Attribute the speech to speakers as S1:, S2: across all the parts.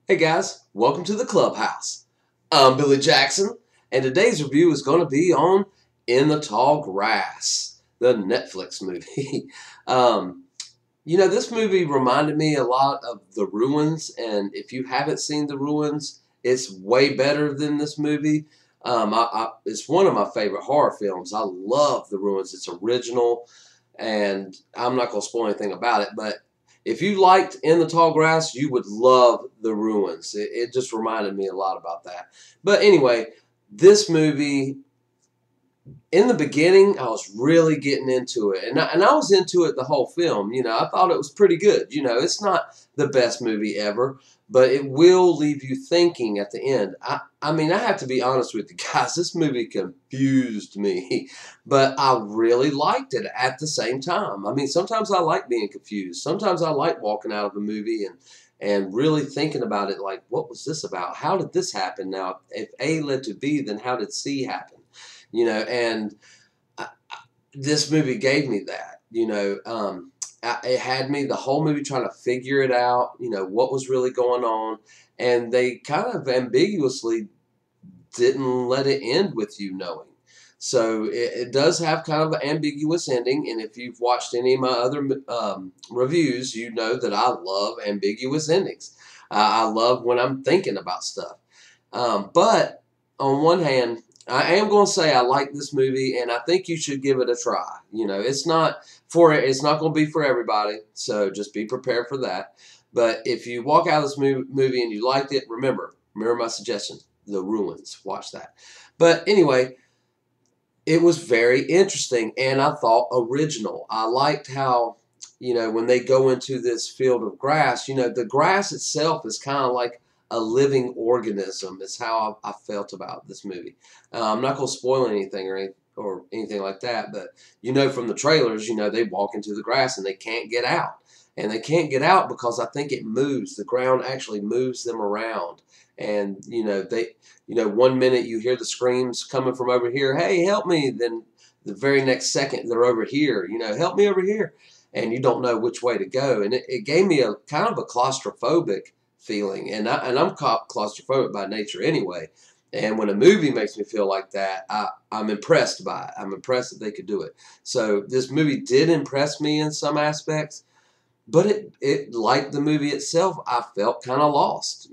S1: Hey guys, welcome to the clubhouse. I'm Billy Jackson, and today's review is going to be on In the Tall Grass, the Netflix movie. um, this movie reminded me a lot of The Ruins, and if you haven't seen The Ruins, it's way better than this movie. It's one of my favorite horror films. I love The Ruins. It's original, and I'm not going to spoil anything about it, but if you liked In the Tall Grass, you would love The Ruins. It just reminded me a lot about that. But anyway, this movie, in the beginning, I was really getting into it. And I was into it the whole film. I thought it was pretty good. It's not the best movie ever, but it will leave you thinking at the end. I mean, I have to be honest with you guys. This movie confused me, but I really liked it at the same time. I mean, sometimes I like being confused. Sometimes I like walking out of a movie and really thinking about it, like, what was this about? How did this happen? Now, if A led to B, then how did C happen? And this movie gave me that. It had me the whole movie trying to figure it out. What was really going on, and they kind of ambiguously didn't let it end with you knowing. So it does have kind of an ambiguous ending, and if you've watched any of my other reviews, you know that I love ambiguous endings. I love when I'm thinking about stuff. But on one hand, I am going to say I like this movie, and I think you should give it a try. It's not going to be for everybody, so just be prepared for that. But if you walk out of this movie and you liked it, remember my suggestion: The Ruins. Watch that. But anyway, it was very interesting, and I thought original. I liked how, when they go into this field of grass, the grass itself is kind of like a living organism. Is how I felt about this movie. I'm not going to spoil anything or anything like that, but from the trailers, they walk into the grass and they can't get out. And they can't get out because I think it moves. The ground actually moves them around. And, one minute you hear the screams coming from over here, hey, help me. Then the very next second they're over here, help me over here. And you don't know which way to go. And it gave me a kind of a claustrophobic feeling. And I'm claustrophobic by nature anyway. And when a movie makes me feel like that, I'm impressed by it. I'm impressed that they could do it. So this movie did impress me in some aspects. But it like the movie itself, I felt kind of lost.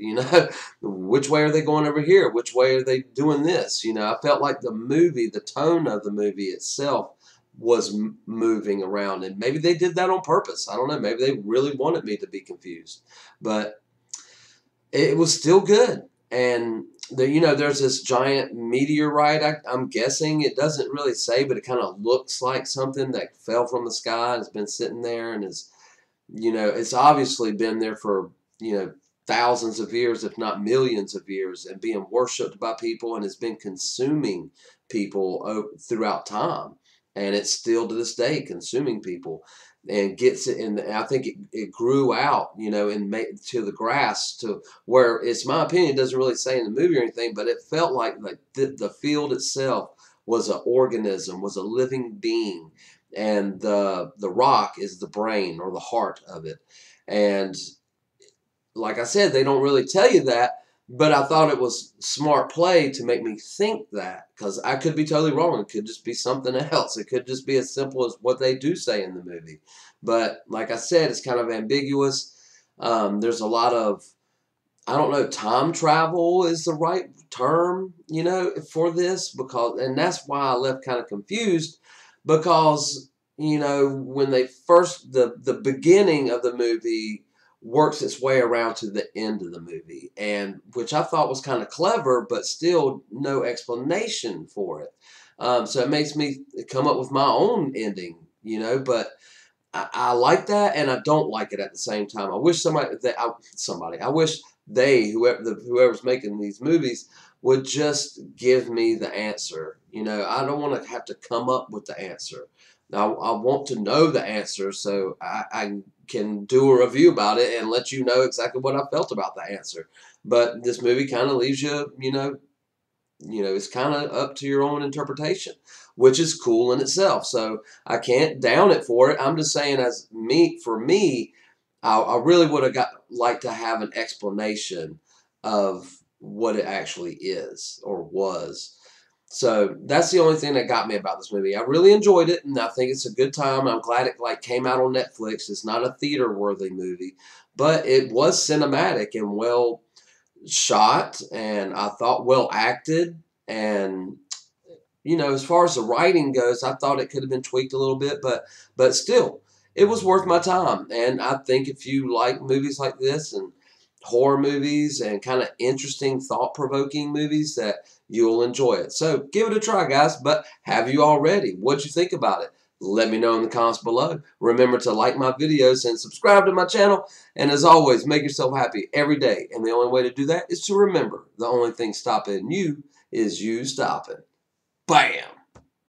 S1: Which way are they going over here? Which way are they doing this? I felt like the movie, the tone of the movie itself was moving around. And maybe they did that on purpose. I don't know. Maybe they really wanted me to be confused. But it was still good. And, there's this giant meteorite, I'm guessing. It doesn't really say, but it kind of looks like something that fell from the sky and has been sitting there and is... it's obviously been there for, thousands of years, if not millions of years, and being worshipped by people and has been consuming people throughout time. And it's still to this day consuming people and gets it. And I think it grew out, and made to the grass to where it's my opinion, it doesn't really say in the movie or anything, but it felt like the field itself was an organism, was a living being. And the rock is the brain or the heart of it. And like I said, they don't really tell you that, but I thought it was smart play to make me think that, because I could be totally wrong. It could just be something else. It could just be as simple as what they do say in the movie. But like I said, it's kind of ambiguous. There's a lot of, I don't know, time travel is the right term, for this, and that's why I left kind of confused. Because, when they first, the beginning of the movie works its way around to the end of the movie, and which I thought was kind of clever, but still no explanation for it. So it makes me come up with my own ending, but I like that and I don't like it at the same time. I wish I wish whoever's making these movies would just give me the answer. I don't want to have to come up with the answer. Now, I want to know the answer so I can do a review about it and let you know exactly what I felt about the answer. But this movie kind of leaves you, it's kind of up to your own interpretation, which is cool in itself. So I can't down it for it. I'm just saying, for me, I really would have liked to have an explanation of what it actually is or was. So that's the only thing that got me about this movie. I really enjoyed it, and I think it's a good time. I'm glad it came out on Netflix. It's not a theater worthy movie, but it was cinematic and well shot, and I thought well acted. And as far as the writing goes, I thought it could have been tweaked a little bit, but still, it was worth my time. And I think if you like movies like this and horror movies and kind of interesting, thought-provoking movies, that you'll enjoy it. So give it a try, guys. But have you already? What'd you think about it? Let me know in the comments below. Remember to like my videos and subscribe to my channel. And as always, make yourself happy every day. And the only way to do that is to remember the only thing stopping you is you stopping. Bam!